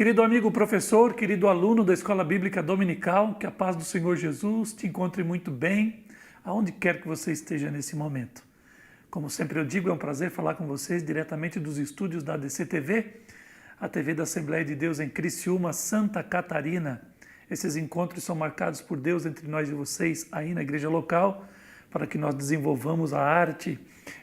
Querido amigo professor, querido aluno da Escola Bíblica Dominical, que a paz do Senhor Jesus te encontre muito bem, aonde quer que você esteja nesse momento. Como sempre eu digo, é um prazer falar com vocês diretamente dos estúdios da ADC-TV, a TV da Assembleia de Deus em Criciúma, Santa Catarina. Esses encontros são marcados por Deus entre nós e vocês aí na igreja local, para que nós desenvolvamos a arte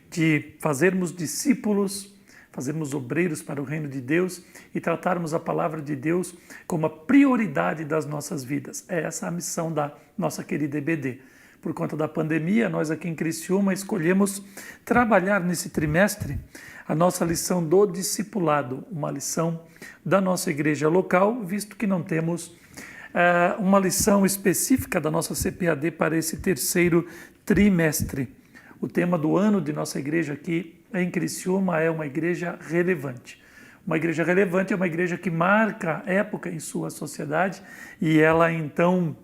de fazermos discípulos, fazermos obreiros para o reino de Deus e tratarmos a palavra de Deus como a prioridade das nossas vidas. É essa a missão da nossa querida EBD. Por conta da pandemia, nós aqui em Criciúma escolhemos trabalhar nesse trimestre a nossa lição do discipulado, uma lição da nossa igreja local, visto que não temos uma lição específica da nossa CPAD para esse terceiro trimestre. O tema do ano de nossa igreja aqui em Criciúma é uma igreja relevante. Uma igreja relevante é uma igreja que marca época em sua sociedade e ela então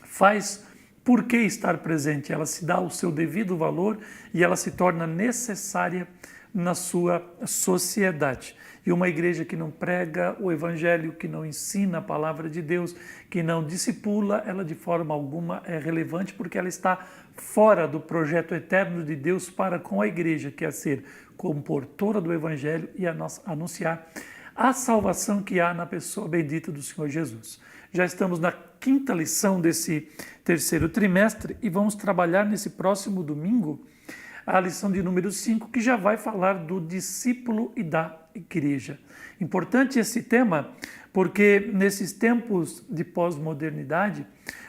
faz por que estar presente, ela se dá o seu devido valor e ela se torna necessária na sua sociedade. E uma igreja que não prega o evangelho, que não ensina a palavra de Deus, que não discipula, ela de forma alguma é relevante porque ela está fora do projeto eterno de Deus para com a igreja, que é ser comportora do evangelho e anunciar a salvação que há na pessoa bendita do Senhor Jesus. Já estamos na quinta lição desse terceiro trimestre e vamos trabalhar nesse próximo domingo a lição de número 5, que já vai falar do discípulo e da igreja. Importante esse tema, porque nesses tempos de pós-modernidade,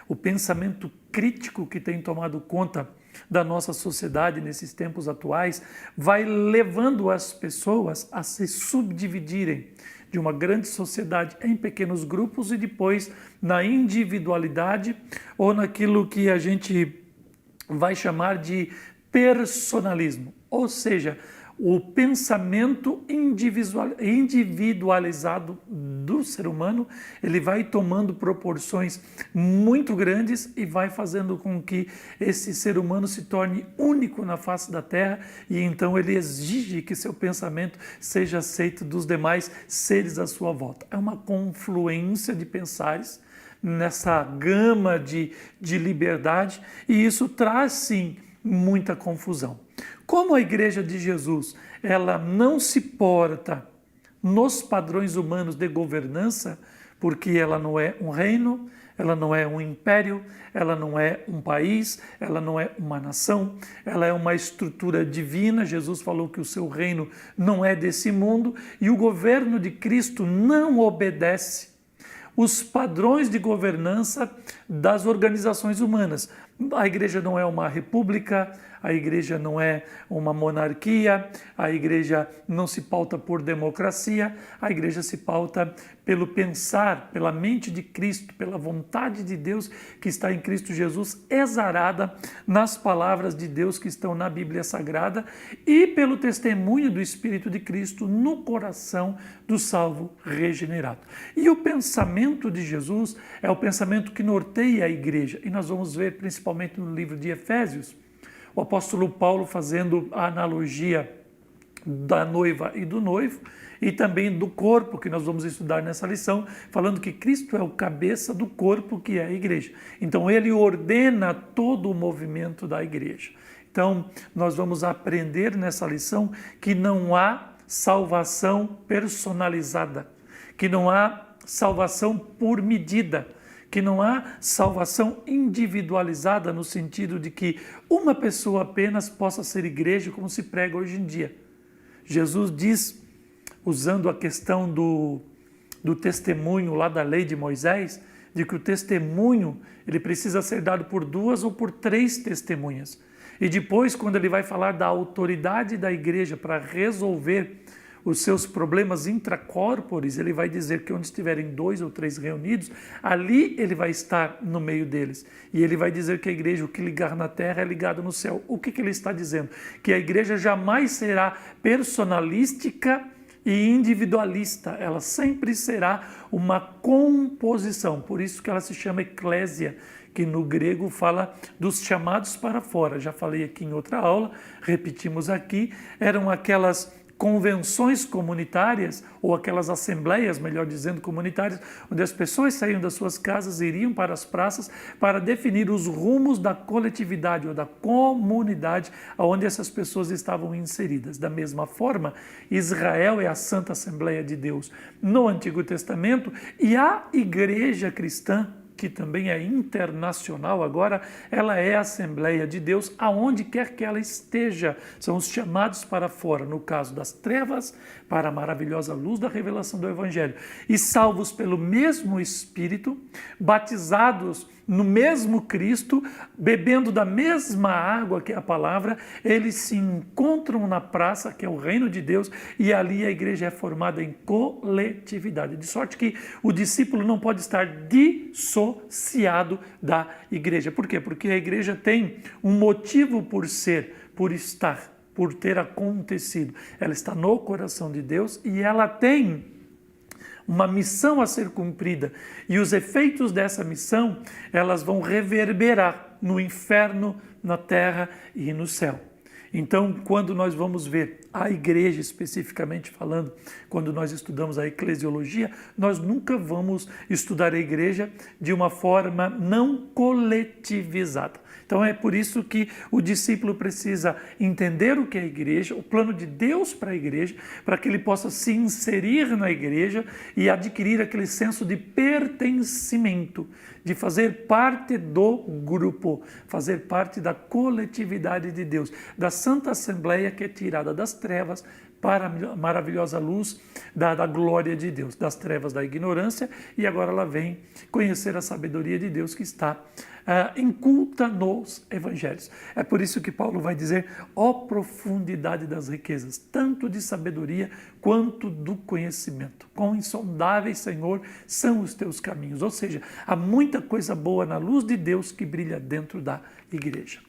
o pensamento crítico que tem tomado conta da nossa sociedade nesses tempos atuais vai levando as pessoas a se subdividirem de uma grande sociedade em pequenos grupos e depois na individualidade ou naquilo que a gente vai chamar de personalismo, ou seja, o pensamento individualizado do ser humano, ele vai tomando proporções muito grandes e vai fazendo com que esse ser humano se torne único na face da terra e então ele exige que seu pensamento seja aceito dos demais seres à sua volta. É uma confluência de pensares nessa gama de liberdade e isso traz sim muita confusão. Como a igreja de Jesus, ela não se porta nos padrões humanos de governança, porque ela não é um reino, ela não é um império, ela não é um país, ela não é uma nação, ela é uma estrutura divina. Jesus falou que o seu reino não é desse mundo e o governo de Cristo não obedece os padrões de governança das organizações humanas. A igreja não é uma república, a igreja não é uma monarquia, a igreja não se pauta por democracia, a igreja se pauta pelo pensar, pela mente de Cristo, pela vontade de Deus que está em Cristo Jesus, exarada nas palavras de Deus que estão na Bíblia Sagrada e pelo testemunho do Espírito de Cristo no coração do salvo regenerado. E o pensamento de Jesus é o pensamento que norteia a igreja, e nós vamos ver principalmente no livro de Efésios, o apóstolo Paulo fazendo a analogia da noiva e do noivo, e também do corpo, que nós vamos estudar nessa lição, falando que Cristo é o cabeça do corpo, que é a igreja. Então ele ordena todo o movimento da igreja. Então nós vamos aprender nessa lição que não há salvação personalizada, que não há salvação por medida, que não há salvação individualizada no sentido de que uma pessoa apenas possa ser igreja, como se prega hoje em dia. Jesus diz, usando a questão do testemunho lá da lei de Moisés, de que o testemunho ele precisa ser dado por 2 ou por 3 testemunhas. E depois, quando ele vai falar da autoridade da igreja para resolver os seus problemas intracorpores, ele vai dizer que onde estiverem 2 ou 3 reunidos, ali ele vai estar no meio deles. E ele vai dizer que a igreja, o que ligar na terra é ligado no céu. O que ele está dizendo? Que a igreja jamais será personalística e individualista, ela sempre será uma composição, por isso que ela se chama eclésia, que no grego fala dos chamados para fora. Já falei aqui em outra aula, repetimos aqui, eram aquelas convenções comunitárias, ou aquelas assembleias, melhor dizendo, comunitárias, onde as pessoas saíam das suas casas e iriam para as praças para definir os rumos da coletividade ou da comunidade onde essas pessoas estavam inseridas. Da mesma forma, Israel é a Santa Assembleia de Deus no Antigo Testamento, e a Igreja Cristã, que também é internacional agora, ela é a Assembleia de Deus aonde quer que ela esteja. São os chamados para fora, no caso das trevas, para a maravilhosa luz da revelação do Evangelho. E salvos pelo mesmo Espírito, batizados no mesmo Cristo, bebendo da mesma água que é a palavra, eles se encontram na praça, que é o reino de Deus, e ali a igreja é formada em coletividade. De sorte que o discípulo não pode estar dissociado da igreja. Por quê? Porque a igreja tem um motivo por ser, por estar, por ter acontecido. Ela está no coração de Deus e ela tem uma missão a ser cumprida, e os efeitos dessa missão, elas vão reverberar no inferno, na terra e no céu. Então, quando nós vamos ver a igreja especificamente falando, quando nós estudamos a eclesiologia, nós nunca vamos estudar a igreja de uma forma não coletivizada. Então é por isso que o discípulo precisa entender o que é a igreja, o plano de Deus para a igreja, para que ele possa se inserir na igreja e adquirir aquele senso de pertencimento, de fazer parte do grupo, fazer parte da coletividade de Deus, da Santa Assembleia que é tirada das trevas para a maravilhosa luz da glória de Deus, das trevas da ignorância, e agora ela vem conhecer a sabedoria de Deus que está inculta nos evangelhos. É por isso que Paulo vai dizer: ó profundidade das riquezas, tanto de sabedoria quanto do conhecimento. Quão insondáveis, Senhor, são os teus caminhos. Ou seja, há muita coisa boa na luz de Deus que brilha dentro da igreja.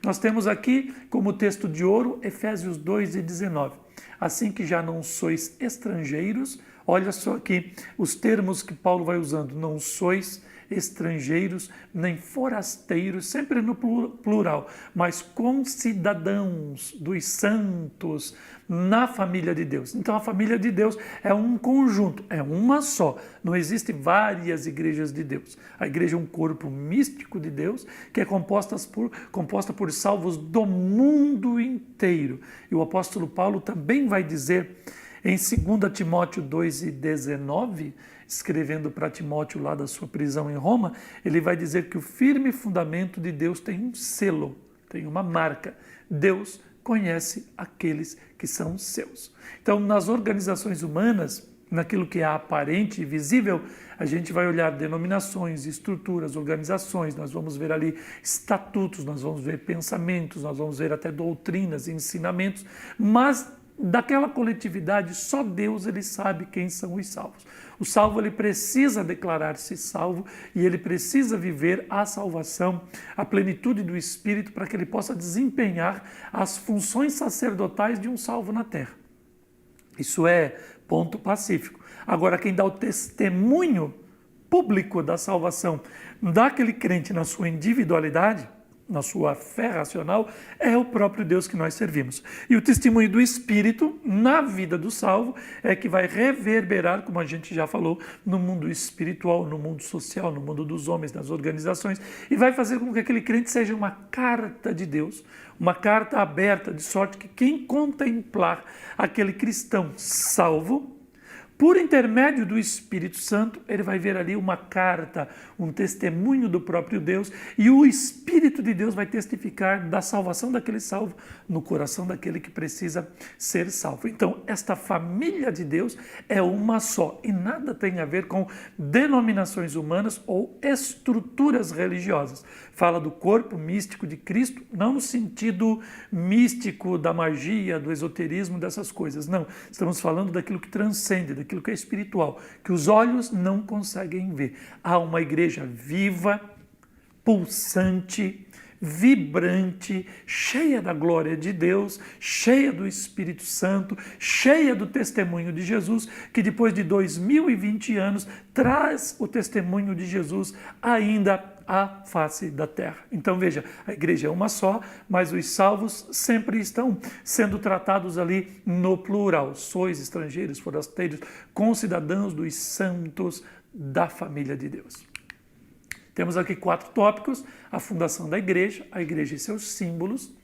Nós temos aqui como texto de ouro Efésios 2:19. Assim que já não sois estrangeiros, olha só aqui os termos que Paulo vai usando: não sois estrangeiros nem forasteiros, sempre no plural, mas concidadãos dos santos na família de Deus. Então a família de Deus é um conjunto, é uma só, não existe várias igrejas de Deus. A igreja é um corpo místico de Deus que é composta por salvos do mundo inteiro. E o apóstolo Paulo também vai dizer em 2 Timóteo 2:19, escrevendo para Timóteo lá da sua prisão em Roma, ele vai dizer que o firme fundamento de Deus tem um selo, tem uma marca. Deus conhece aqueles que são seus. Então, nas organizações humanas, naquilo que é aparente e visível, a gente vai olhar denominações, estruturas, organizações, nós vamos ver ali estatutos, nós vamos ver pensamentos, nós vamos ver até doutrinas e ensinamentos, mas daquela coletividade, só Deus ele sabe quem são os salvos. O salvo ele precisa declarar-se salvo e ele precisa viver a salvação, a plenitude do Espírito, para que ele possa desempenhar as funções sacerdotais de um salvo na terra. Isso é ponto pacífico. Agora, quem dá o testemunho público da salvação daquele crente na sua individualidade, na sua fé racional, é o próprio Deus que nós servimos. E o testemunho do Espírito na vida do salvo é que vai reverberar, como a gente já falou, no mundo espiritual, no mundo social, no mundo dos homens, nas organizações, e vai fazer com que aquele crente seja uma carta de Deus, uma carta aberta, de sorte que quem contemplar aquele cristão salvo, por intermédio do Espírito Santo, ele vai ver ali uma carta, um testemunho do próprio Deus, e o Espírito de Deus vai testificar da salvação daquele salvo no coração daquele que precisa ser salvo. Então, esta família de Deus é uma só e nada tem a ver com denominações humanas ou estruturas religiosas. Fala do corpo místico de Cristo, não no sentido místico da magia, do esoterismo, dessas coisas. Não, estamos falando daquilo que transcende, daquilo que é espiritual, que os olhos não conseguem ver. Há uma igreja viva, pulsante, vibrante, cheia da glória de Deus, cheia do Espírito Santo, cheia do testemunho de Jesus, que depois de 2020 anos traz o testemunho de Jesus ainda à face da terra. Então veja, a igreja é uma só, mas os salvos sempre estão sendo tratados ali no plural. Sois estrangeiros, forasteiros, concidadãos dos santos da família de Deus. Temos aqui 4 tópicos: a fundação da igreja, a igreja e seus símbolos,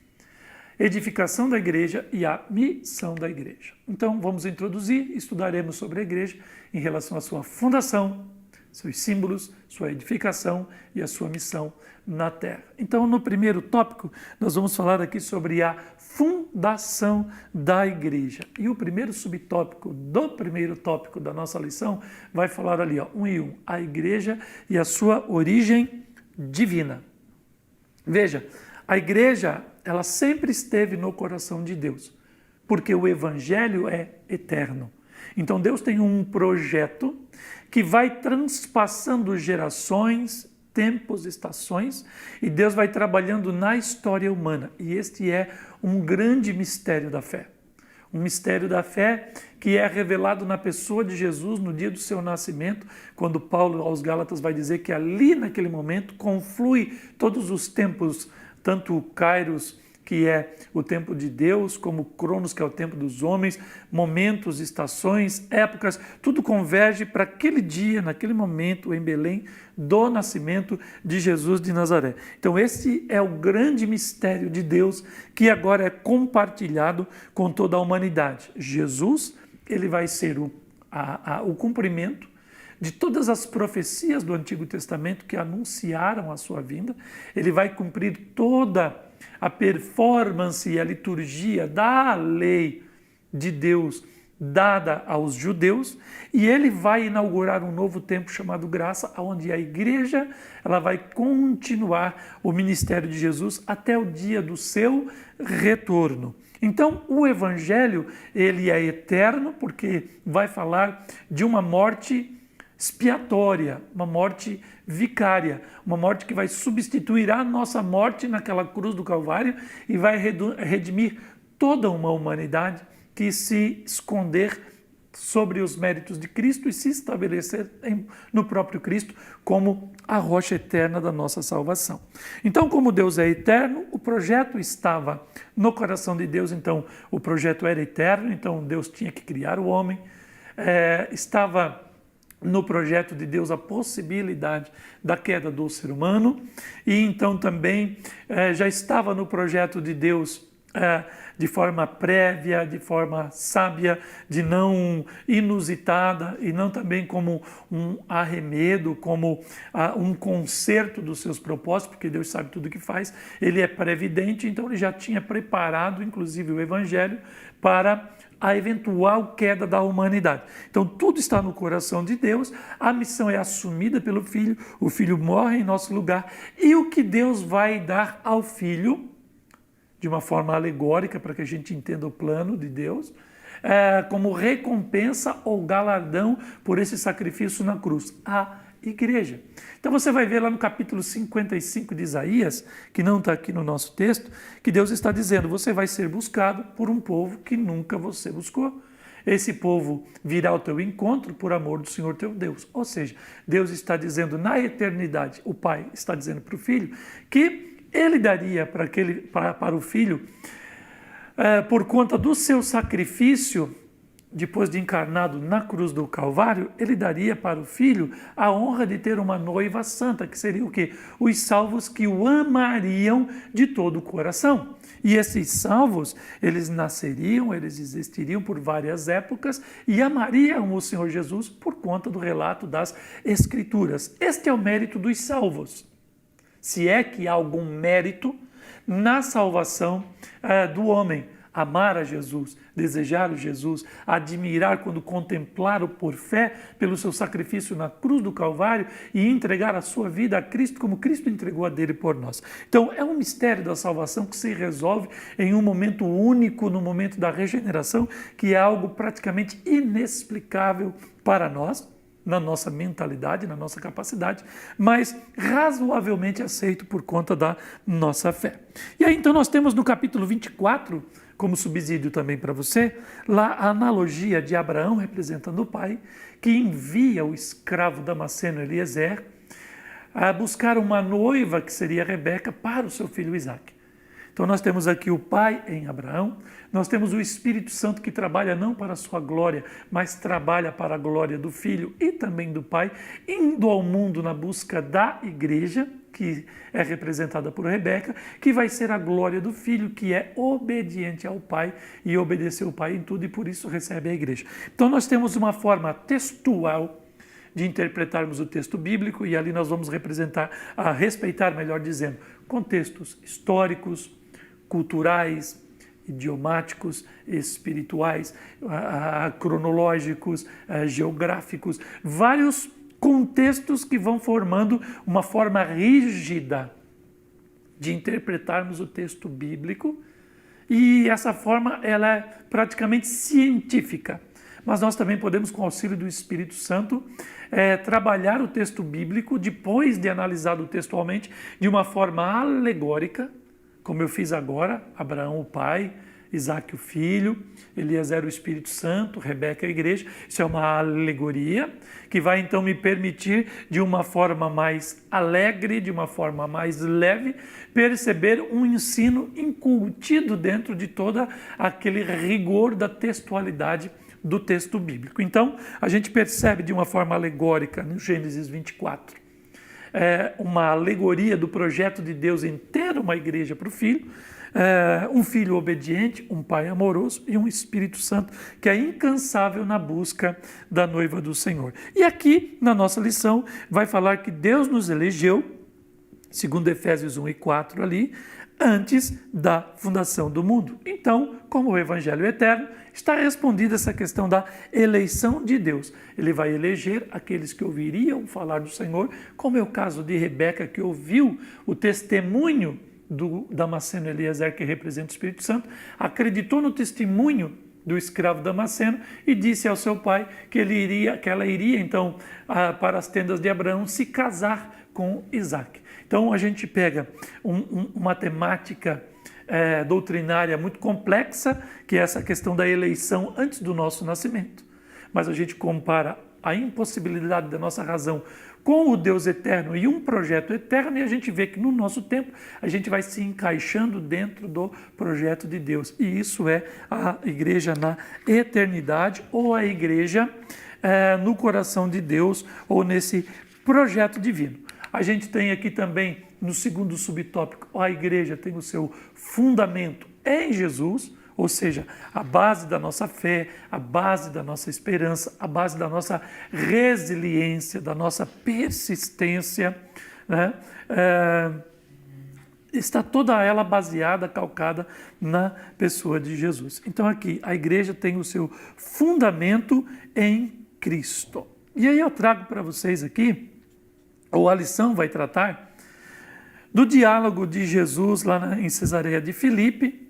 edificação da igreja e a missão da igreja. Então vamos introduzir, estudaremos sobre a igreja em relação à sua fundação, seus símbolos, sua edificação e a sua missão na terra. Então, no primeiro tópico, nós vamos falar aqui sobre a fundação da igreja. E o primeiro subtópico do primeiro tópico da nossa lição vai falar ali, 1 e 1, a igreja e a sua origem divina. Veja, a igreja, ela sempre esteve no coração de Deus, porque o evangelho é eterno. Então Deus tem um projeto que vai transpassando gerações, tempos, estações, e Deus vai trabalhando na história humana. E este é um grande mistério da fé. Um mistério da fé que é revelado na pessoa de Jesus no dia do seu nascimento, quando Paulo aos Gálatas vai dizer que ali naquele momento conflui todos os tempos, tanto o Kairos, que é o tempo de Deus, como Cronos, que é o tempo dos homens, momentos, estações, épocas, tudo converge para aquele dia, naquele momento, em Belém, do nascimento de Jesus de Nazaré. Então esse é o grande mistério de Deus, que agora é compartilhado com toda a humanidade. Jesus, ele vai ser o cumprimento de todas as profecias do Antigo Testamento que anunciaram a sua vinda. Ele vai cumprir toda a performance e a liturgia da lei de Deus dada aos judeus, e ele vai inaugurar um novo tempo chamado graça, onde a igreja ela vai continuar o ministério de Jesus até o dia do seu retorno. Então, o evangelho, ele é eterno, porque vai falar de uma morte expiatória, uma morte vicária, uma morte que vai substituir a nossa morte naquela cruz do Calvário e vai redimir toda uma humanidade que se esconder sobre os méritos de Cristo e se estabelecer no próprio Cristo como a rocha eterna da nossa salvação. Então, como Deus é eterno, o projeto estava no coração de Deus, então o projeto era eterno, então Deus tinha que criar o homem, estava no projeto de Deus a possibilidade da queda do ser humano, e então também já estava no projeto de Deus de forma prévia, de forma sábia, de não inusitada, e não também como um arremedo, como um conserto dos seus propósitos, porque Deus sabe tudo o que faz, ele é previdente, então ele já tinha preparado, inclusive, o Evangelho para a eventual queda da humanidade. Então tudo está no coração de Deus, a missão é assumida pelo Filho, o Filho morre em nosso lugar, e o que Deus vai dar ao Filho, de uma forma alegórica, para que a gente entenda o plano de Deus, como recompensa ou galardão por esse sacrifício na cruz, a igreja. Então você vai ver lá no capítulo 55 de Isaías, que não está aqui no nosso texto, que Deus está dizendo: você vai ser buscado por um povo que nunca você buscou. Esse povo virá ao teu encontro por amor do Senhor teu Deus. Ou seja, Deus está dizendo na eternidade, o Pai está dizendo para o Filho, que ele daria para o Filho, por conta do seu sacrifício, depois de encarnado na cruz do Calvário, ele daria para o Filho a honra de ter uma noiva santa, que seria o quê? Os salvos que o amariam de todo o coração. E esses salvos, eles nasceriam, eles existiriam por várias épocas e amariam o Senhor Jesus por conta do relato das Escrituras. Este é o mérito dos salvos. Se é que há algum mérito na salvação do homem, amar a Jesus, desejar o Jesus, admirar quando contemplaram por fé pelo seu sacrifício na cruz do Calvário e entregar a sua vida a Cristo como Cristo entregou a dele por nós. Então é um mistério da salvação que se resolve em um momento único, no momento da regeneração, que é algo praticamente inexplicável para nós. na nossa mentalidade, na nossa capacidade, mas razoavelmente aceito por conta da nossa fé. E aí então nós temos no capítulo 24, como subsídio também para você, lá a analogia de Abraão representando o pai, que envia o escravo damasceno Eliezer a buscar uma noiva, que seria Rebeca, para o seu filho Isaque. Então nós temos aqui o pai em Abraão, nós temos o Espírito Santo que trabalha não para a sua glória, mas trabalha para a glória do filho e também do pai, indo ao mundo na busca da igreja, que é representada por Rebeca, que vai ser a glória do filho, que é obediente ao pai e obedeceu o pai em tudo e por isso recebe a igreja. Então nós temos uma forma textual de interpretarmos o texto bíblico e ali nós vamos respeitar, melhor dizendo, contextos históricos, culturais, idiomáticos, espirituais, cronológicos, geográficos, vários contextos que vão formando uma forma rígida de interpretarmos o texto bíblico e essa forma ela é praticamente científica. Mas nós também podemos, com o auxílio do Espírito Santo, trabalhar o texto bíblico depois de analisado textualmente de uma forma alegórica, como eu fiz agora, Abraão o pai, Isaque o filho, Eliezer o Espírito Santo, Rebeca a igreja. Isso é uma alegoria que vai então me permitir, de uma forma mais alegre, de uma forma mais leve, perceber um ensino incutido dentro de todo aquele rigor da textualidade do texto bíblico. Então, a gente percebe de uma forma alegórica no Gênesis 24, uma alegoria do projeto de Deus em ter uma igreja para o filho, um filho obediente, um pai amoroso e um Espírito Santo que é incansável na busca da noiva do Senhor. E aqui, na nossa lição, vai falar que Deus nos elegeu, segundo Efésios 1 e 4 ali, antes da fundação do mundo. Então, como o Evangelho eterno, está respondida essa questão da eleição de Deus. Ele vai eleger aqueles que ouviriam falar do Senhor, como é o caso de Rebeca, que ouviu o testemunho do Damasceno Eliezer, que representa o Espírito Santo, acreditou no testemunho do escravo Damasceno e disse ao seu pai que ela iria então para as tendas de Abraão se casar com Isaque. Então a gente pega uma temática doutrinária muito complexa, que é essa questão da eleição antes do nosso nascimento, mas a gente compara a impossibilidade da nossa razão com o Deus eterno e um projeto eterno, e a gente vê que no nosso tempo a gente vai se encaixando dentro do projeto de Deus. E isso é a igreja na eternidade, ou a igreja no coração de Deus, ou nesse projeto divino. A gente tem aqui também, no segundo subtópico, a igreja tem o seu fundamento em Jesus, ou seja, a base da nossa fé, a base da nossa esperança, a base da nossa resiliência, da nossa persistência, né? Está toda ela baseada, calcada na pessoa de Jesus. Então aqui, a igreja tem o seu fundamento em Cristo. E aí eu trago para vocês aqui, ou a lição vai tratar, do diálogo de Jesus lá em Cesareia de Filipe,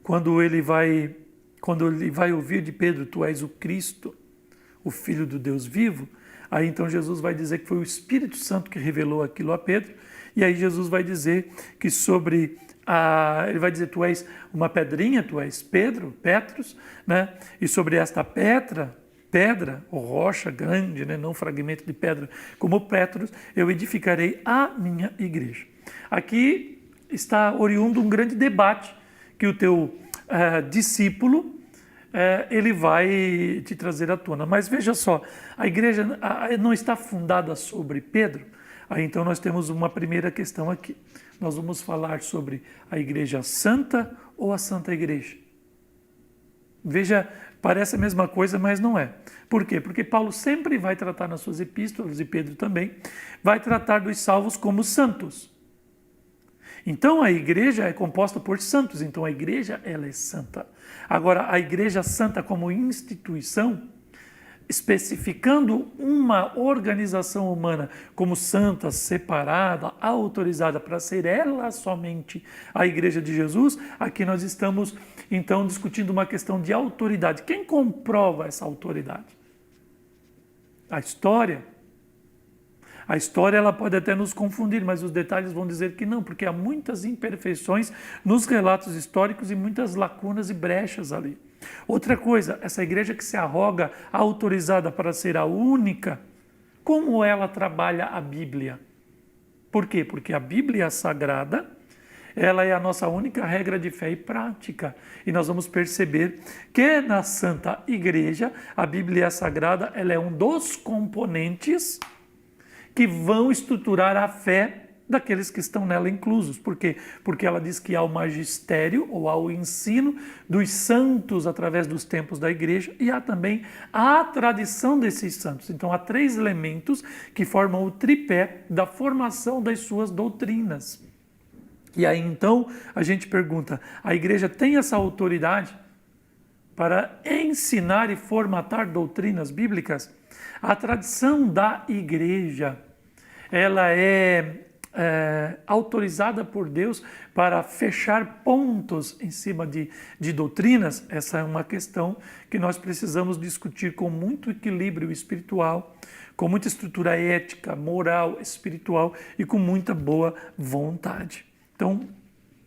quando ele vai ouvir de Pedro, tu és o Cristo, o Filho do Deus vivo, aí então Jesus vai dizer que foi o Espírito Santo que revelou aquilo a Pedro, e aí Jesus vai dizer que ele vai dizer, tu és uma pedrinha, tu és Petros, né? E sobre esta pedra ou rocha grande, né? Não fragmento de pedra, como Petros, eu edificarei a minha igreja. Aqui está oriundo um grande debate que o teu discípulo ele vai te trazer à tona. Mas veja só, a igreja não está fundada sobre Pedro. Aí então nós temos uma primeira questão aqui. Nós vamos falar sobre a igreja santa ou a santa igreja. Veja, parece a mesma coisa, mas não é. Por quê? Porque Paulo sempre vai tratar nas suas epístolas, e Pedro também, vai tratar dos salvos como santos. Então a igreja é composta por santos, então a igreja ela é santa. Agora, a igreja santa como instituição, especificando uma organização humana como santa, separada, autorizada para ser ela somente a igreja de Jesus, aqui nós estamos então discutindo uma questão de autoridade. Quem comprova essa autoridade? A história ela pode até nos confundir, mas os detalhes vão dizer que não, porque há muitas imperfeições nos relatos históricos e muitas lacunas e brechas ali. Outra coisa, essa igreja que se arroga autorizada para ser a única, como ela trabalha a Bíblia? Por quê? Porque a Bíblia Sagrada, ela é a nossa única regra de fé e prática. E nós vamos perceber que na Santa Igreja, a Bíblia Sagrada, ela é um dos componentes que vão estruturar a fé daqueles que estão nela inclusos. Por quê? Porque ela diz que há o magistério, ou há o ensino dos santos através dos tempos da igreja, e há também a tradição desses santos. Então há 3 elementos que formam o tripé da formação das suas doutrinas. E aí então a gente pergunta, a igreja tem essa autoridade para ensinar e formatar doutrinas bíblicas? A tradição da igreja, ela é autorizada por Deus para fechar pontos em cima de doutrinas? Essa é uma questão que nós precisamos discutir com muito equilíbrio espiritual, com muita estrutura ética, moral, espiritual e com muita boa vontade. Então,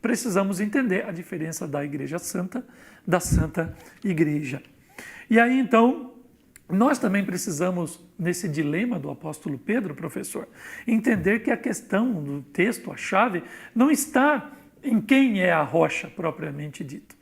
precisamos entender a diferença da Igreja Santa, da Santa Igreja. E aí, então, nós também precisamos, nesse dilema do apóstolo Pedro, professor, entender que a questão do texto, a chave, não está em quem é a rocha propriamente dito,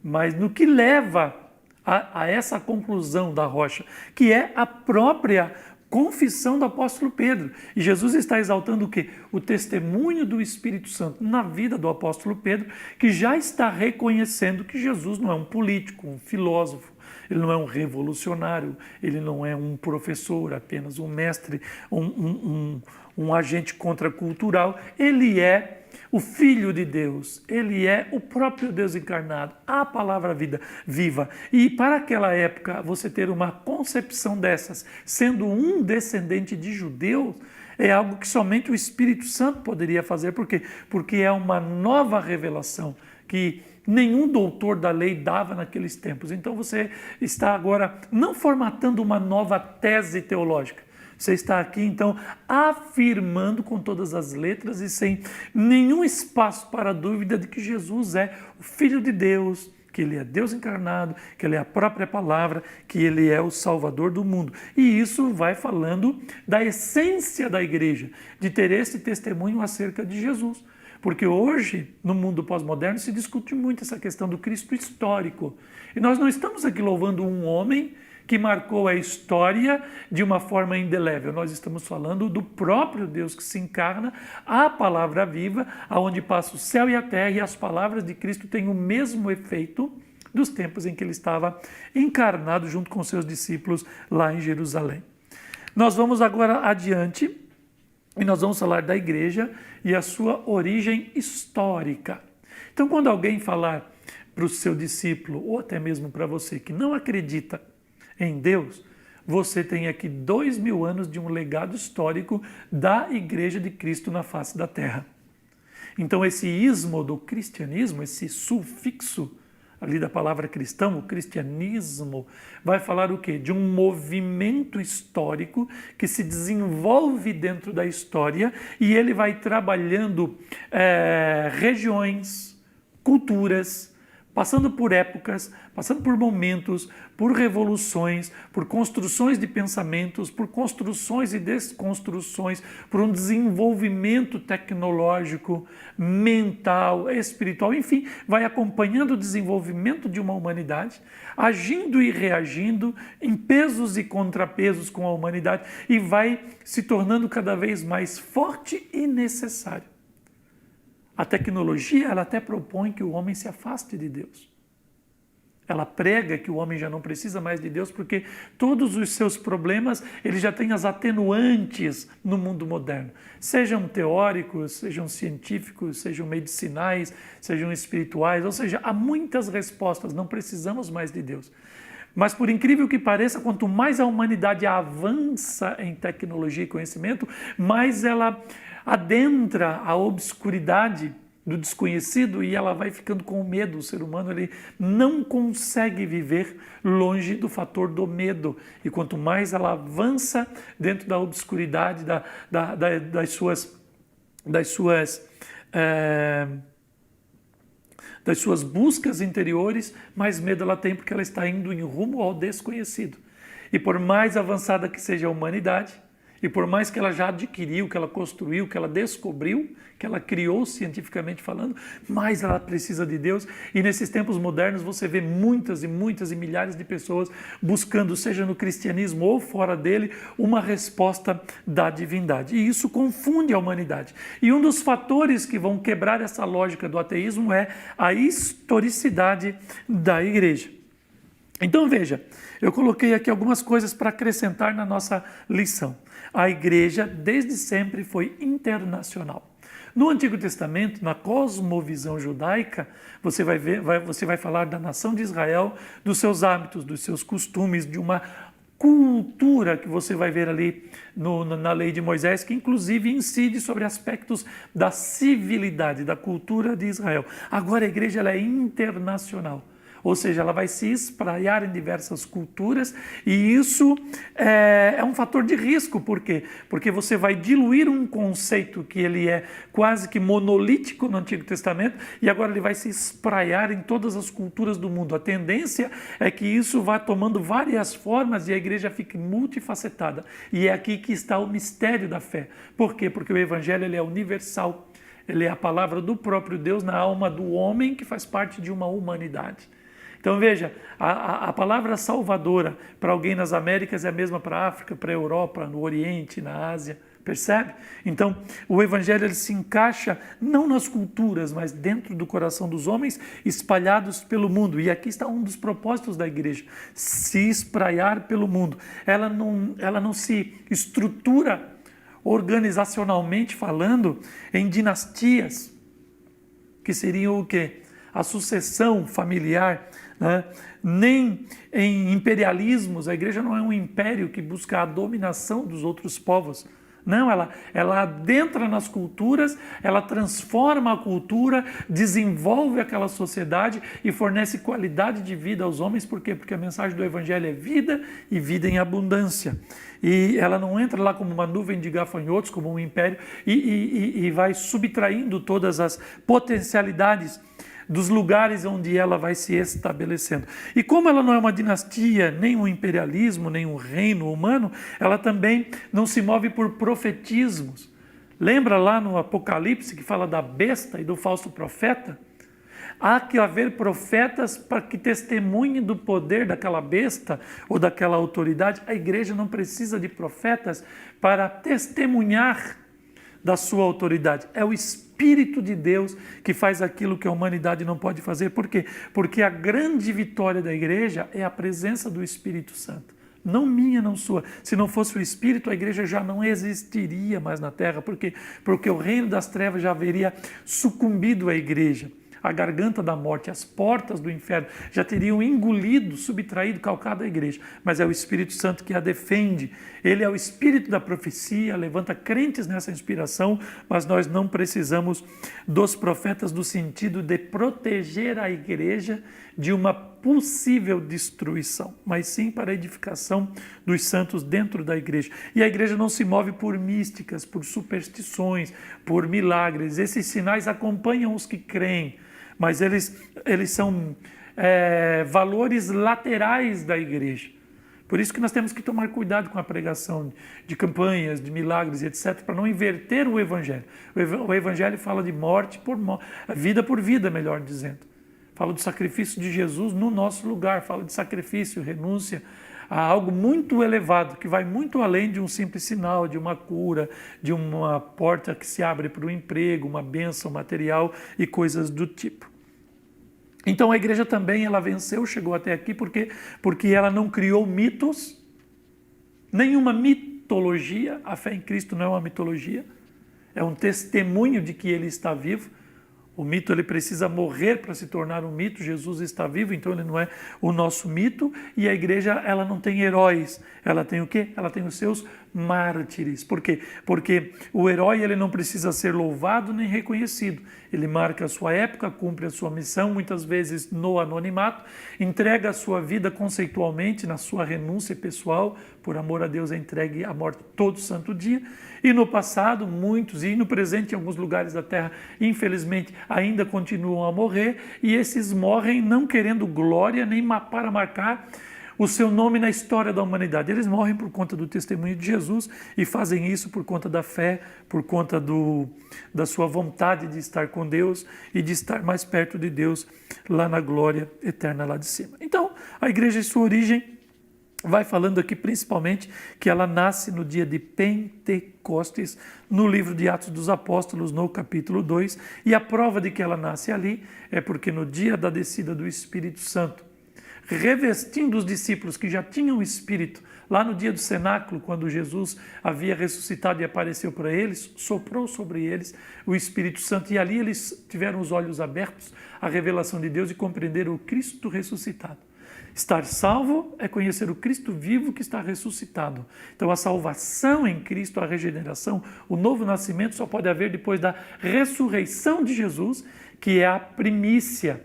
mas no que leva a essa conclusão da rocha, que é a própria confissão do apóstolo Pedro. E Jesus está exaltando o quê? O testemunho do Espírito Santo na vida do apóstolo Pedro, que já está reconhecendo que Jesus não é um político, um filósofo, ele não é um revolucionário, ele não é um professor, apenas um mestre, um agente contracultural. Ele é o Filho de Deus, ele é o próprio Deus encarnado, a palavra viva. E para aquela época, você ter uma concepção dessas, sendo um descendente de judeu, é algo que somente o Espírito Santo poderia fazer. Por quê? Porque é uma nova revelação que nenhum doutor da lei dava naqueles tempos. Então você está agora não formatando uma nova tese teológica. Você está aqui, então, afirmando com todas as letras e sem nenhum espaço para dúvida de que Jesus é o Filho de Deus, que Ele é Deus encarnado, que Ele é a própria palavra, que Ele é o Salvador do mundo. E isso vai falando da essência da igreja, de ter esse testemunho acerca de Jesus. Porque hoje, no mundo pós-moderno, se discute muito essa questão do Cristo histórico. E nós não estamos aqui louvando um homem que marcou a história de uma forma indelével. Nós estamos falando do próprio Deus que se encarna, a palavra viva, aonde passa o céu e a terra, e as palavras de Cristo têm o mesmo efeito dos tempos em que ele estava encarnado junto com seus discípulos lá em Jerusalém. Nós vamos agora adiante e nós vamos falar da igreja e a sua origem histórica. Então, quando alguém falar para o seu discípulo, ou até mesmo para você que não acredita em Deus, você tem aqui 2000 anos de um legado histórico da Igreja de Cristo na face da Terra. Então esse ismo do cristianismo, esse sufixo ali da palavra cristão, o cristianismo, vai falar o quê? De um movimento histórico que se desenvolve dentro da história e ele vai trabalhando regiões, culturas, passando por épocas, passando por momentos, por revoluções, por construções de pensamentos, por construções e desconstruções, por um desenvolvimento tecnológico, mental, espiritual, enfim, vai acompanhando o desenvolvimento de uma humanidade, agindo e reagindo em pesos e contrapesos com a humanidade e vai se tornando cada vez mais forte e necessário. A tecnologia, ela até propõe que o homem se afaste de Deus. Ela prega que o homem já não precisa mais de Deus porque todos os seus problemas, ele já tem as atenuantes no mundo moderno. Sejam teóricos, sejam científicos, sejam medicinais, sejam espirituais, ou seja, há muitas respostas, não precisamos mais de Deus. Mas por incrível que pareça, quanto mais a humanidade avança em tecnologia e conhecimento, mais ela adentra a obscuridade do desconhecido e ela vai ficando com medo. O ser humano ele não consegue viver longe do fator do medo. E quanto mais ela avança dentro da obscuridade das suas buscas interiores, mais medo ela tem porque ela está indo em rumo ao desconhecido. E por mais avançada que seja a humanidade, e por mais que ela já adquiriu, que ela construiu, que ela descobriu, que ela criou cientificamente falando, mais ela precisa de Deus. E nesses tempos modernos você vê muitas e muitas e milhares de pessoas buscando, seja no cristianismo ou fora dele, uma resposta da divindade. E isso confunde a humanidade. E um dos fatores que vão quebrar essa lógica do ateísmo é a historicidade da igreja. Então veja, eu coloquei aqui algumas coisas para acrescentar na nossa lição. A igreja desde sempre foi internacional. No Antigo Testamento, na cosmovisão judaica, você vai falar da nação de Israel, dos seus hábitos, dos seus costumes, de uma cultura que você vai ver ali na lei de Moisés, que inclusive incide sobre aspectos da civilidade, da cultura de Israel. Agora a igreja ela é internacional. Ou seja, ela vai se espraiar em diversas culturas e isso é um fator de risco. Por quê? Porque você vai diluir um conceito que ele é quase que monolítico no Antigo Testamento e agora ele vai se espraiar em todas as culturas do mundo. A tendência é que isso vá tomando várias formas e a igreja fique multifacetada. E é aqui que está o mistério da fé. Por quê? Porque o Evangelho ele é universal. Ele é a palavra do próprio Deus na alma do homem que faz parte de uma humanidade. Então veja, a palavra salvadora para alguém nas Américas é a mesma para a África, para a Europa, no Oriente, na Ásia, percebe? Então o Evangelho ele se encaixa não nas culturas, mas dentro do coração dos homens espalhados pelo mundo. E aqui está um dos propósitos da igreja, se espraiar pelo mundo. Ela não se estrutura organizacionalmente falando em dinastias, que seriam o quê? A sucessão familiar, né? Nem em imperialismos. A igreja não é um império que busca a dominação dos outros povos. Não, ela adentra nas culturas, ela transforma a cultura, desenvolve aquela sociedade e fornece qualidade de vida aos homens. Por quê? Porque a mensagem do Evangelho é vida e vida em abundância. E ela não entra lá como uma nuvem de gafanhotos, como um império, e vai subtraindo todas as potencialidades dos lugares onde ela vai se estabelecendo. E como ela não é uma dinastia, nem um imperialismo, nem um reino humano, ela também não se move por profetismos. Lembra lá no Apocalipse que fala da besta e do falso profeta? Há que haver profetas para que testemunhem do poder daquela besta ou daquela autoridade. A igreja não precisa de profetas para testemunhar da sua autoridade. É o Espírito de Deus que faz aquilo que a humanidade não pode fazer. Por quê? Porque a grande vitória da igreja é a presença do Espírito Santo. Não minha, não sua. Se não fosse o Espírito, a igreja já não existiria mais na terra. Por quê? Porque o reino das trevas já haveria sucumbido à igreja. A garganta da morte, as portas do inferno já teriam engolido, subtraído, calcado a igreja. Mas é o Espírito Santo que a defende. Ele é o Espírito da profecia, levanta crentes nessa inspiração, mas nós não precisamos dos profetas no sentido de proteger a igreja de uma possível destruição, mas sim para a edificação dos santos dentro da igreja. E a igreja não se move por místicas, por superstições, por milagres. Esses sinais acompanham os que creem, mas eles são valores laterais da igreja. Por isso que nós temos que tomar cuidado com a pregação de campanhas, de milagres, etc., para não inverter o Evangelho. O Evangelho fala de morte por morte, vida por vida, melhor dizendo. Fala do sacrifício de Jesus no nosso lugar, fala de sacrifício, renúncia a algo muito elevado, que vai muito além de um simples sinal, de uma cura, de uma porta que se abre para o emprego, uma bênção material e coisas do tipo. Então a igreja também ela venceu, chegou até aqui, porque ela não criou mitos, nenhuma mitologia. A fé em Cristo não é uma mitologia, é um testemunho de que Ele está vivo. O mito ele precisa morrer para se tornar um mito. Jesus está vivo, então ele não é o nosso mito. E a igreja ela não tem heróis. Ela tem o quê? Ela tem os seus mártires. Por quê? Porque o herói ele não precisa ser louvado nem reconhecido. Ele marca a sua época, cumpre a sua missão, muitas vezes no anonimato, entrega a sua vida conceitualmente na sua renúncia pessoal. Por amor a Deus é entregue à morte todo santo dia. E no passado, muitos, e no presente, em alguns lugares da terra, infelizmente, ainda continuam a morrer, e esses morrem não querendo glória, nem para marcar o seu nome na história da humanidade. Eles morrem por conta do testemunho de Jesus e fazem isso por conta da fé, por conta da sua vontade de estar com Deus e de estar mais perto de Deus lá na glória eterna lá de cima. Então, a igreja, em sua origem, vai falando aqui principalmente que ela nasce no dia de Pentecostes, no livro de Atos dos Apóstolos, no capítulo 2, e a prova de que ela nasce ali é porque no dia da descida do Espírito Santo, revestindo os discípulos que já tinham o Espírito, lá no dia do cenáculo, quando Jesus havia ressuscitado e apareceu para eles, soprou sobre eles o Espírito Santo, e ali eles tiveram os olhos abertos à revelação de Deus e compreenderam o Cristo ressuscitado. Estar salvo é conhecer o Cristo vivo que está ressuscitado. Então a salvação em Cristo, a regeneração, o novo nascimento só pode haver depois da ressurreição de Jesus, que é a primícia.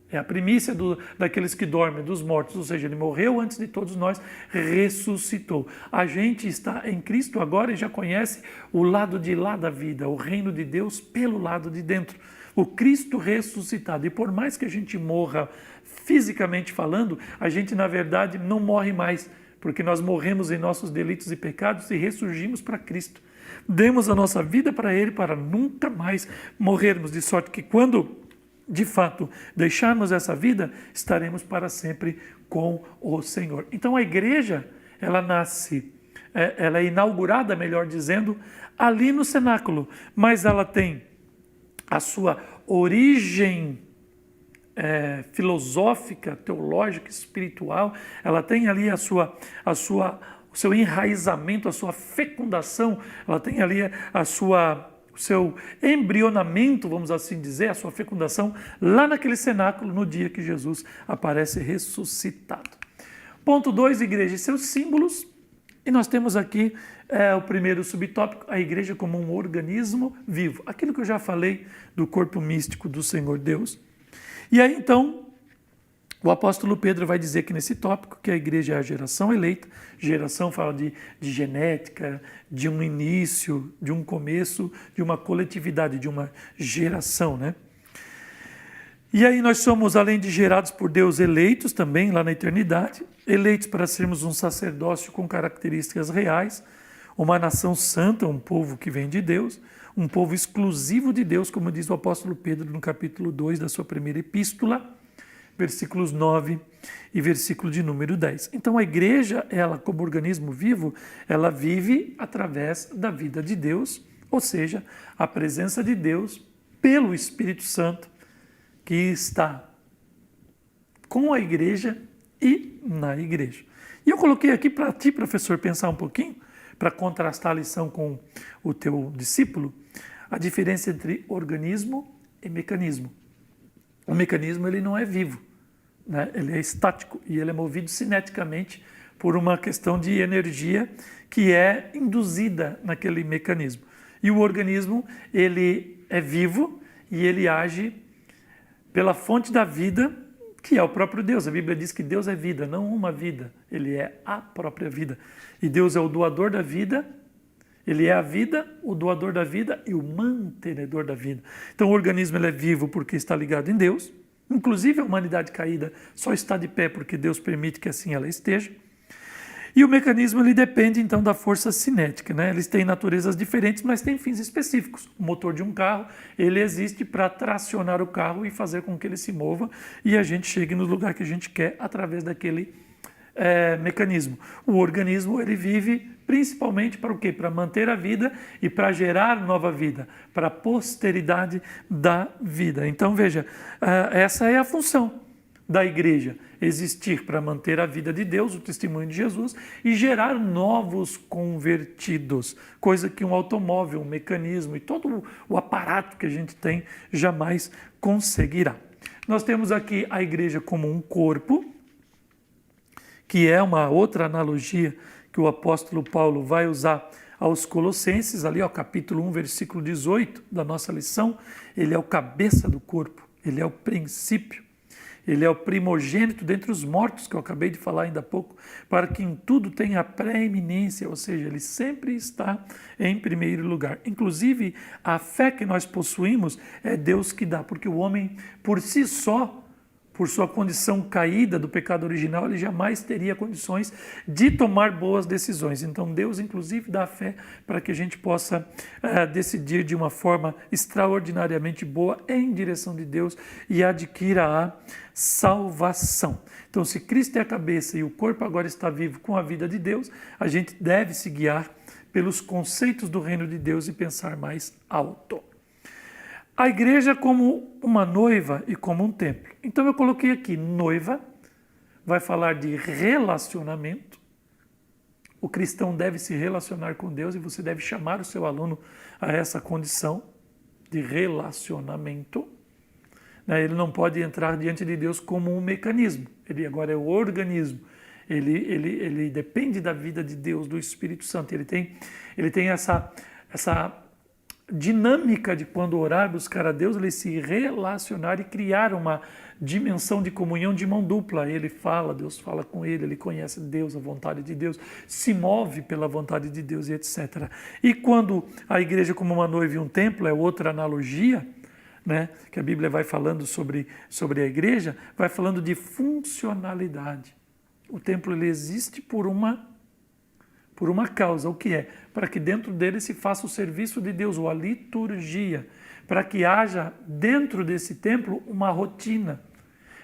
É a primícia daqueles que dormem, dos mortos, ou seja, ele morreu antes de todos nós, ressuscitou. A gente está em Cristo agora e já conhece o lado de lá da vida, o reino de Deus pelo lado de dentro. O Cristo ressuscitado. E por mais que a gente morra fisicamente falando, a gente na verdade não morre mais, porque nós morremos em nossos delitos e pecados e ressurgimos para Cristo. Demos a nossa vida para Ele para nunca mais morrermos, de sorte que quando de fato deixarmos essa vida, estaremos para sempre com o Senhor. Então a igreja, ela nasce, ela é inaugurada, melhor dizendo, ali no cenáculo, mas ela tem a sua origem filosófica, teológica, espiritual, ela tem ali o seu enraizamento, a sua fecundação, ela tem ali o seu embrionamento, vamos assim dizer, a sua fecundação, lá naquele cenáculo, no dia que Jesus aparece ressuscitado. Ponto 2, igreja e seus símbolos. E nós temos aqui o primeiro subtópico, a igreja como um organismo vivo. Aquilo que eu já falei do corpo místico do Senhor Deus. E aí, então, o apóstolo Pedro vai dizer que nesse tópico que a igreja é a geração eleita. Geração fala de genética, de um início, de um começo, de uma coletividade, de uma geração, né? E aí nós somos, além de gerados por Deus, eleitos também lá na eternidade, eleitos para sermos um sacerdócio com características reais, uma nação santa, um povo que vem de Deus, um povo exclusivo de Deus, como diz o apóstolo Pedro no capítulo 2 da sua primeira epístola, versículos 9 e versículo de número 10. Então a igreja, ela como organismo vivo, ela vive através da vida de Deus, ou seja, a presença de Deus pelo Espírito Santo, que está com a igreja e na igreja. E eu coloquei aqui para ti, professor, pensar um pouquinho, para contrastar a lição com o teu discípulo, a diferença entre organismo e mecanismo. O mecanismo ele não é vivo, né? Ele é estático e ele é movido cineticamente por uma questão de energia que é induzida naquele mecanismo. E o organismo ele é vivo e ele age pela fonte da vida, que é o próprio Deus. A Bíblia diz que Deus é vida, não uma vida, ele é a própria vida. E Deus é o doador da vida, ele é a vida, o doador da vida e o mantenedor da vida. Então o organismo ele é vivo porque está ligado em Deus, inclusive a humanidade caída só está de pé porque Deus permite que assim ela esteja. E o mecanismo ele depende então da força cinética, né? Eles têm naturezas diferentes, mas têm fins específicos. O motor de um carro, ele existe para tracionar o carro e fazer com que ele se mova e a gente chegue no lugar que a gente quer através daquele mecanismo. O organismo ele vive principalmente para o quê? Para manter a vida e para gerar nova vida, para a posteridade da vida. Então veja, essa é a função. da igreja existir para manter a vida de Deus, o testemunho de Jesus, e gerar novos convertidos, coisa que um automóvel, um mecanismo e todo o aparato que a gente tem jamais conseguirá. Nós temos aqui a igreja como um corpo, que é uma outra analogia que o apóstolo Paulo vai usar aos Colossenses, ali ó, capítulo 1, versículo 18 da nossa lição. Ele é o cabeça do corpo, ele é o princípio, ele é o primogênito dentre os mortos, que eu acabei de falar ainda há pouco, para que em tudo tenha preeminência, ou seja, ele sempre está em primeiro lugar. Inclusive, a fé que nós possuímos é Deus que dá, porque o homem, por si só, por sua condição caída do pecado original, ele jamais teria condições de tomar boas decisões. Então Deus, inclusive, dá a fé para que a gente possa decidir de uma forma extraordinariamente boa em direção de Deus e adquira a salvação. Então, se Cristo é a cabeça e o corpo agora está vivo com a vida de Deus, a gente deve se guiar pelos conceitos do reino de Deus e pensar mais alto. A igreja como uma noiva e como um templo. Então eu coloquei aqui, noiva, vai falar de relacionamento. O cristão deve se relacionar com Deus e você deve chamar o seu aluno a essa condição de relacionamento. Ele não pode entrar diante de Deus como um mecanismo, ele agora é o organismo. Ele depende da vida de Deus, do Espírito Santo. Ele tem essa dinâmica de quando orar, buscar a Deus, ele se relacionar e criar uma dimensão de comunhão de mão dupla. Ele fala, Deus fala com ele conhece Deus, a vontade de Deus, se move pela vontade de Deus e etc. E quando a igreja como uma noiva e um templo é outra analogia, né, que a Bíblia vai falando sobre a igreja, vai falando de funcionalidade. O templo ele existe por uma causa, o que é? Para que dentro dele se faça o serviço de Deus, ou a liturgia, para que haja dentro desse templo uma rotina,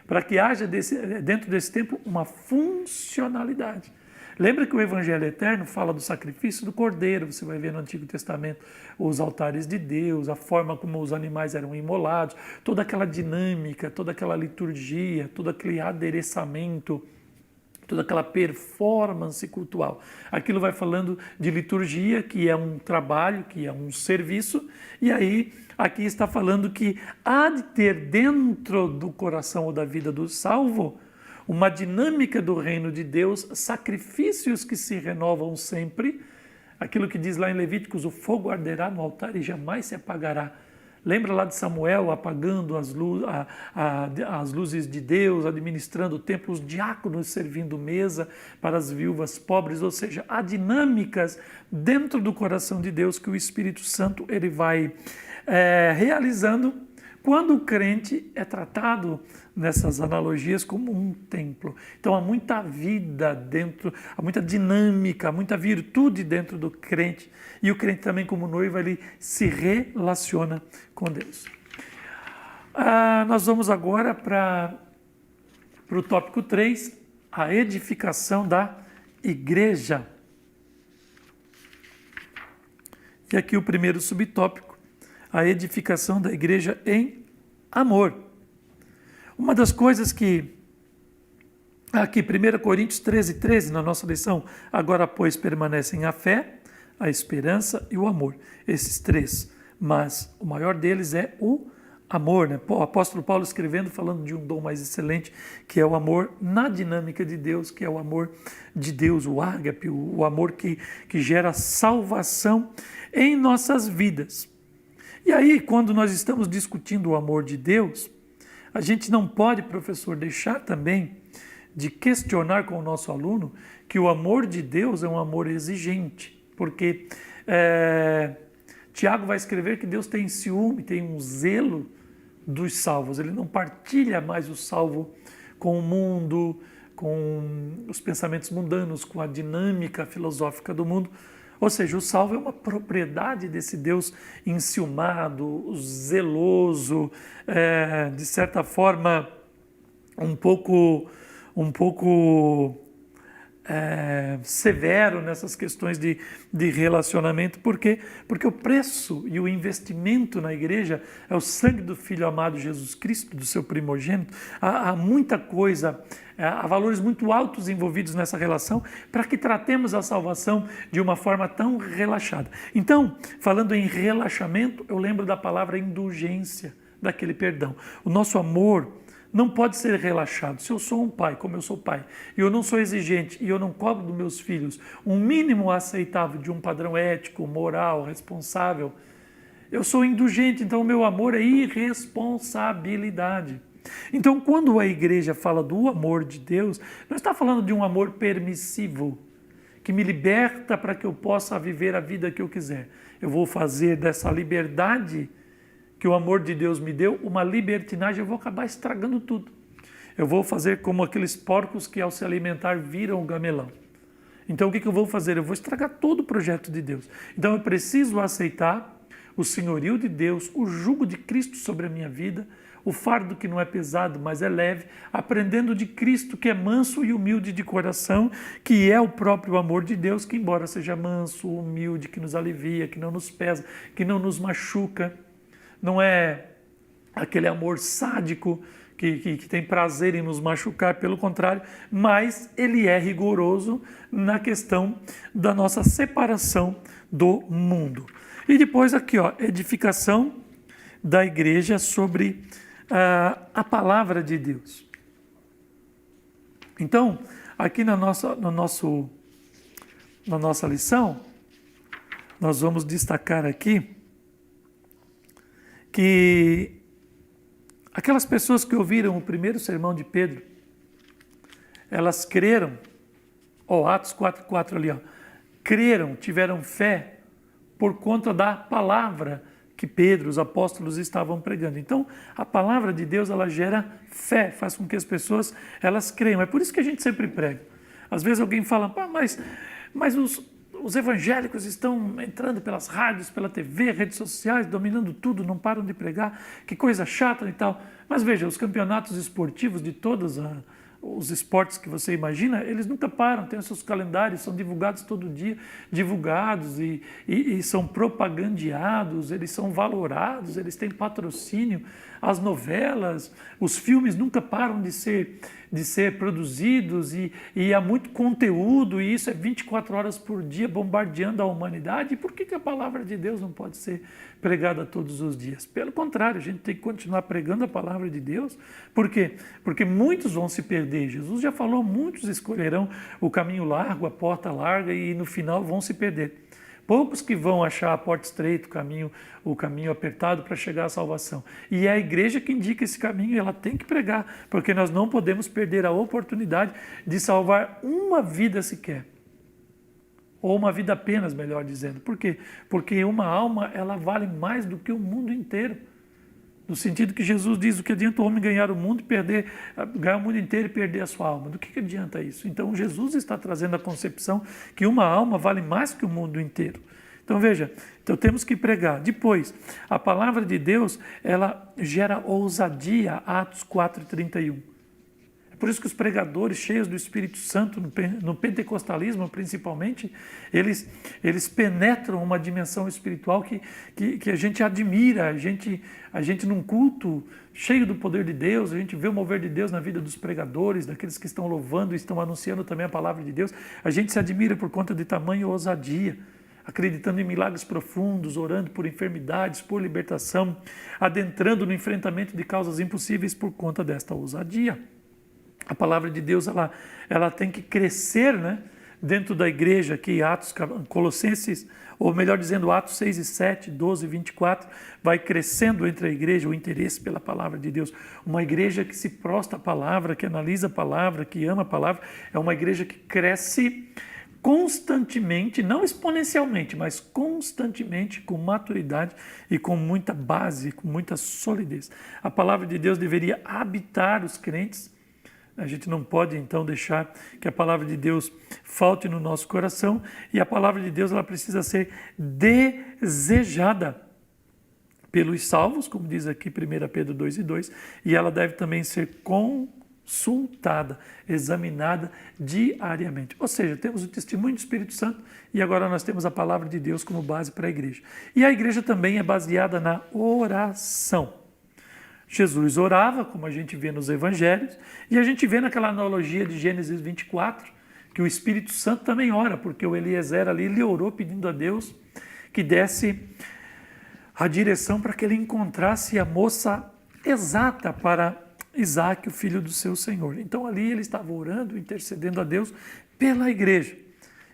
para que haja dentro desse templo uma funcionalidade. Lembra que o Evangelho Eterno fala do sacrifício do Cordeiro, você vai ver no Antigo Testamento os altares de Deus, a forma como os animais eram imolados, toda aquela dinâmica, toda aquela liturgia, todo aquele adereçamento, toda aquela performance cultural. Aquilo vai falando de liturgia, que é um trabalho, que é um serviço, e aí aqui está falando que há de ter dentro do coração ou da vida do salvo uma dinâmica do reino de Deus, sacrifícios que se renovam sempre, aquilo que diz lá em Levíticos, o fogo arderá no altar e jamais se apagará. Lembra lá de Samuel apagando as luzes de Deus, administrando o templo, os diáconos servindo mesa para as viúvas pobres, ou seja, há dinâmicas dentro do coração de Deus que o Espírito Santo ele vai realizando quando o crente é tratado nessas analogias como um templo. Então há muita vida dentro, há muita dinâmica, há muita virtude dentro do crente. E o crente também como noiva, ele se relaciona com Deus. Nós vamos agora para o tópico 3, a edificação da igreja. E aqui o primeiro subtópico, a edificação da igreja em amor. Uma das coisas que, aqui 1 Coríntios 13, na nossa lição, agora pois permanecem a fé, a esperança e o amor. Esses três, mas o maior deles é o amor, né? O apóstolo Paulo escrevendo, falando de um dom mais excelente, que é o amor na dinâmica de Deus, que é o amor de Deus, o ágape, o amor que gera salvação em nossas vidas. E aí, quando nós estamos discutindo o amor de Deus, a gente não pode, professor, deixar também de questionar com o nosso aluno que o amor de Deus é um amor exigente, porque Tiago vai escrever que Deus tem ciúme, tem um zelo dos salvos, ele não partilha mais o salvo com o mundo, com os pensamentos mundanos, com a dinâmica filosófica do mundo. Ou seja, o salvo é uma propriedade desse Deus enciumado, zeloso, de certa forma um pouco severo nessas questões de relacionamento. Por quê? Porque o preço e o investimento na igreja é o sangue do Filho amado Jesus Cristo, do seu primogênito. Há muita coisa, há valores muito altos envolvidos nessa relação para que tratemos a salvação de uma forma tão relaxada. Então, falando em relaxamento, eu lembro da palavra indulgência, daquele perdão. O nosso amor não pode ser relaxado. Se eu sou um pai, como eu sou pai, e eu não sou exigente, e eu não cobro dos meus filhos um mínimo aceitável de um padrão ético, moral, responsável, eu sou indulgente, então o meu amor é irresponsabilidade. Então, quando a igreja fala do amor de Deus, não está falando de um amor permissivo, que me liberta para que eu possa viver a vida que eu quiser. Eu vou fazer dessa liberdade que o amor de Deus me deu uma libertinagem, eu vou acabar estragando tudo. Eu vou fazer como aqueles porcos que ao se alimentar viram o gamelão. Então o que eu vou fazer? Eu vou estragar todo o projeto de Deus. Então eu preciso aceitar o senhorio de Deus, o jugo de Cristo sobre a minha vida, o fardo que não é pesado, mas é leve, aprendendo de Cristo que é manso e humilde de coração, que é o próprio amor de Deus, que embora seja manso, humilde, que nos alivia, que não nos pesa, que não nos machuca, não é aquele amor sádico que tem prazer em nos machucar, pelo contrário, mas ele é rigoroso na questão da nossa separação do mundo. E depois aqui, edificação da igreja sobre a palavra de Deus. Então, aqui na nossa lição, nós vamos destacar aqui que aquelas pessoas que ouviram o primeiro sermão de Pedro, elas creram, Atos 4:4 ali, creram, tiveram fé por conta da palavra que Pedro, os apóstolos estavam pregando. Então, a palavra de Deus, ela gera fé, faz com que as pessoas, elas creiam. É por isso que a gente sempre prega. Às vezes alguém fala, mas os evangélicos estão entrando pelas rádios, pela TV, redes sociais, dominando tudo, não param de pregar, que coisa chata e tal. Mas veja, os campeonatos esportivos de todos os esportes que você imagina, eles nunca param, têm os seus calendários, são divulgados todo dia, e são propagandeados, eles são valorados, eles têm patrocínio, as novelas, os filmes nunca param de ser produzidos e há muito conteúdo, e isso é 24 horas por dia bombardeando a humanidade. E por que a palavra de Deus não pode ser pregada todos os dias? Pelo contrário, a gente tem que continuar pregando a palavra de Deus. Por quê? Porque muitos vão se perder. Jesus já falou, muitos escolherão o caminho largo, a porta larga, e no final vão se perder. Poucos que vão achar a porta estreita, o caminho apertado para chegar à salvação. E é a igreja que indica esse caminho, e ela tem que pregar, porque nós não podemos perder a oportunidade de salvar uma vida sequer. Ou uma vida apenas, melhor dizendo. Por quê? Porque uma alma, ela vale mais do que o mundo inteiro. No sentido que Jesus diz, o que adianta o homem ganhar o mundo e ganhar o mundo inteiro e perder a sua alma? Do que adianta isso? Então Jesus está trazendo a concepção que uma alma vale mais que o mundo inteiro. Então veja, temos que pregar. Depois, a palavra de Deus, ela gera ousadia, Atos 4:31. Por isso que os pregadores cheios do Espírito Santo, no pentecostalismo principalmente, eles penetram uma dimensão espiritual que a gente admira, a gente num culto cheio do poder de Deus, a gente vê o mover de Deus na vida dos pregadores, daqueles que estão louvando e estão anunciando também a palavra de Deus, a gente se admira por conta de tamanha ousadia, acreditando em milagres profundos, orando por enfermidades, por libertação, adentrando no enfrentamento de causas impossíveis por conta desta ousadia. A palavra de Deus, ela tem que crescer, né? Dentro da igreja, aqui Colossenses, ou melhor dizendo, Atos 6:7, 12:24, vai crescendo entre a igreja o interesse pela palavra de Deus. Uma igreja que se prostra à palavra, que analisa a palavra, que ama a palavra, é uma igreja que cresce constantemente, não exponencialmente, mas constantemente, com maturidade e com muita base, com muita solidez. A palavra de Deus deveria habitar os crentes. A gente não pode, então, deixar que a palavra de Deus falte no nosso coração, e a palavra de Deus, ela precisa ser desejada pelos salvos, como diz aqui 1 Pedro 2:2, e ela deve também ser consultada, examinada diariamente. Ou seja, temos o testemunho do Espírito Santo e agora nós temos a palavra de Deus como base para a igreja. E a igreja também é baseada na oração. Jesus orava, como a gente vê nos evangelhos, e a gente vê naquela analogia de Gênesis 24, que o Espírito Santo também ora, porque o Eliezer ali, ele orou pedindo a Deus que desse a direção para que ele encontrasse a moça exata para Isaac, o filho do seu Senhor. Então ali ele estava orando, intercedendo a Deus pela igreja.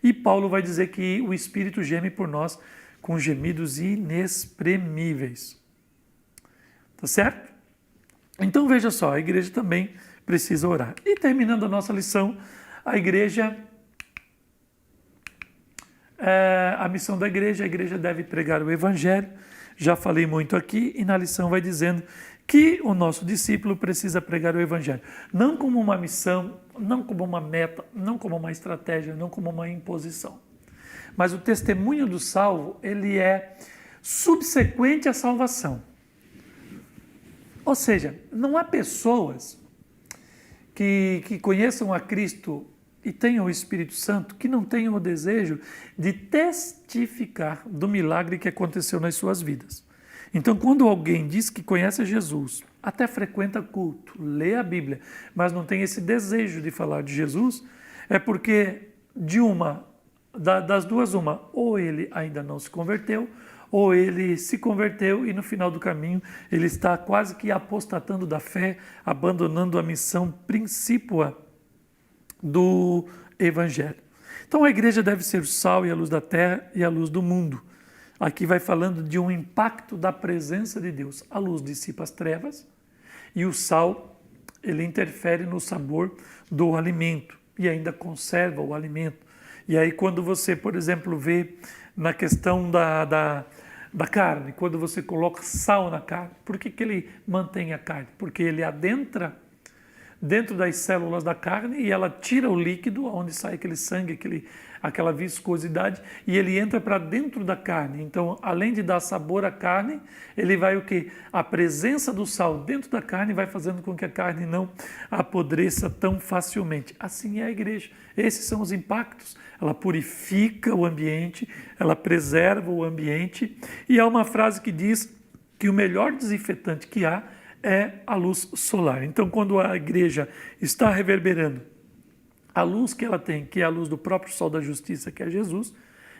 E Paulo vai dizer que o Espírito geme por nós com gemidos inexprimíveis. Tá certo? Então veja só, a igreja também precisa orar. E terminando a nossa lição, a igreja, a missão da igreja, a igreja deve pregar o evangelho. Já falei muito aqui e na lição vai dizendo que o nosso discípulo precisa pregar o evangelho. Não como uma missão, não como uma meta, não como uma estratégia, não como uma imposição. Mas o testemunho do salvo, ele é subsequente à salvação. Ou seja, não há pessoas que conheçam a Cristo e tenham o Espírito Santo que não tenham o desejo de testificar do milagre que aconteceu nas suas vidas. Então, quando alguém diz que conhece Jesus, até frequenta culto, lê a Bíblia, mas não tem esse desejo de falar de Jesus, é porque das duas uma, ou ele ainda não se converteu, ou ele se converteu e no final do caminho ele está quase que apostatando da fé, abandonando a missão principal do Evangelho. Então a igreja deve ser o sal e a luz da terra e a luz do mundo. Aqui vai falando de um impacto da presença de Deus. A luz dissipa as trevas e o sal, ele interfere no sabor do alimento e ainda conserva o alimento. E aí quando você, por exemplo, vê na questão da carne, quando você coloca sal na carne, por que ele mantém a carne? Porque ele adentra dentro das células da carne e ela tira o líquido, onde sai aquele sangue, aquela viscosidade, e ele entra para dentro da carne. Então, além de dar sabor à carne, ele vai o quê? A presença do sal dentro da carne vai fazendo com que a carne não apodreça tão facilmente. Assim é a igreja. Esses são os impactos. Ela purifica o ambiente, ela preserva o ambiente, e há uma frase que diz que o melhor desinfetante que há é a luz solar. Então, quando a igreja está reverberando a luz que ela tem, que é a luz do próprio sol da justiça, que é Jesus,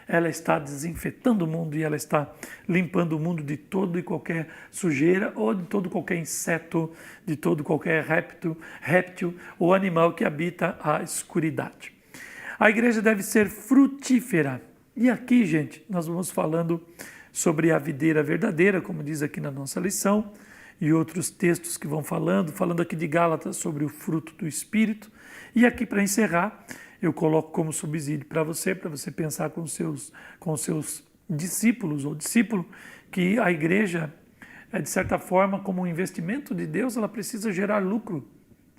ela está desinfetando o mundo e ela está limpando o mundo de todo e qualquer sujeira ou de todo qualquer inseto, de todo qualquer réptil ou animal que habita a escuridade. A igreja deve ser frutífera. E aqui, gente, nós vamos falando sobre a videira verdadeira, como diz aqui na nossa lição, e outros textos que vão falando aqui de Gálatas sobre o fruto do Espírito. E aqui, para encerrar, eu coloco como subsídio para você pensar com os seus discípulos ou discípulo, que a igreja, de certa forma, como um investimento de Deus, ela precisa gerar lucro,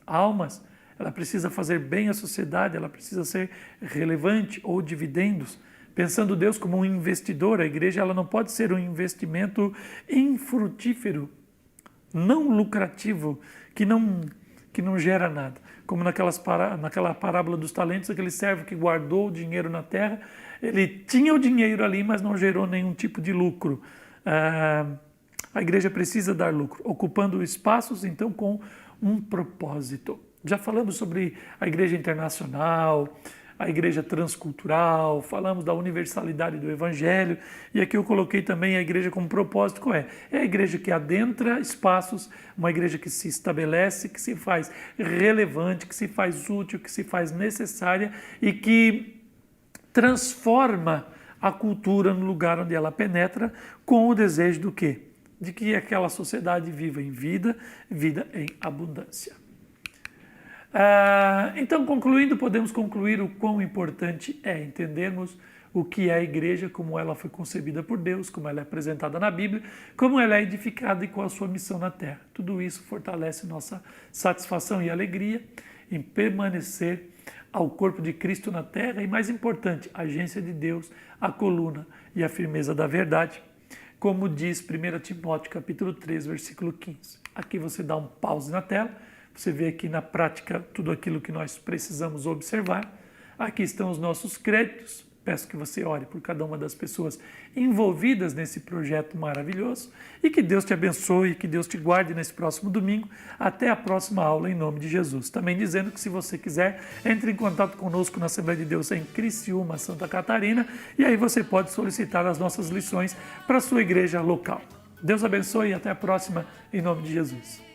almas, ela precisa fazer bem à sociedade, ela precisa ser relevante ou dividendos. Pensando Deus como um investidor, a igreja ela não pode ser um investimento infrutífero, não lucrativo, que não gera nada. Como naquela parábola dos talentos, aquele servo que guardou o dinheiro na terra, ele tinha o dinheiro ali, mas não gerou nenhum tipo de lucro. A igreja precisa dar lucro, ocupando espaços, então, com um propósito. Já falamos sobre a igreja internacional, a igreja transcultural, falamos da universalidade do evangelho, e aqui eu coloquei também a igreja como propósito. Qual é? É a igreja que adentra espaços, uma igreja que se estabelece, que se faz relevante, que se faz útil, que se faz necessária e que transforma a cultura no lugar onde ela penetra, com o desejo do quê? De que aquela sociedade viva em vida em abundância. Então, concluindo, podemos concluir o quão importante é entendermos o que é a igreja, como ela foi concebida por Deus, como ela é apresentada na Bíblia, como ela é edificada e qual a sua missão na Terra. Tudo isso fortalece nossa satisfação e alegria em permanecer ao corpo de Cristo na Terra e, mais importante, a agência de Deus, a coluna e a firmeza da verdade, como diz 1 Timóteo capítulo 3, versículo 15. Aqui você dá um pause na tela, Você vê aqui na prática tudo aquilo que nós precisamos observar. Aqui estão os nossos créditos. Peço que você ore por cada uma das pessoas envolvidas nesse projeto maravilhoso e que Deus te abençoe, que Deus te guarde nesse próximo domingo. Até a próxima aula, em nome de Jesus. Também dizendo que, se você quiser, entre em contato conosco na Assembleia de Deus em Criciúma, Santa Catarina, e aí você pode solicitar as nossas lições para a sua igreja local. Deus abençoe e até a próxima, em nome de Jesus.